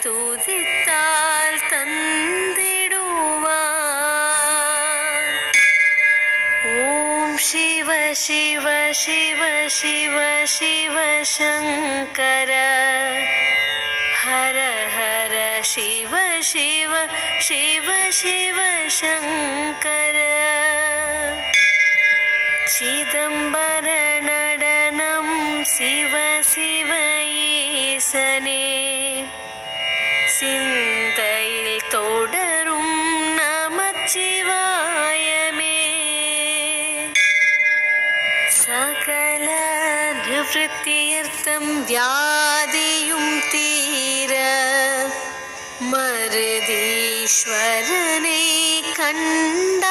துதித்தால் தந்திடுவார். ஓம் சிவ சிவ சிவ சிவ சிவ சங்கர, ஹர ஹர சிவ சிவ சிவ சிவ சங்கர. சிதம்பர நடனம் சிவ சிவ ஈசனே, சிந்தையில் தொடரும் நமச்சிவாயமே. சகல நிவൃத்தியர்த்தம் வியாதியும் தீர, மருதீஸ்வரனை கண்ட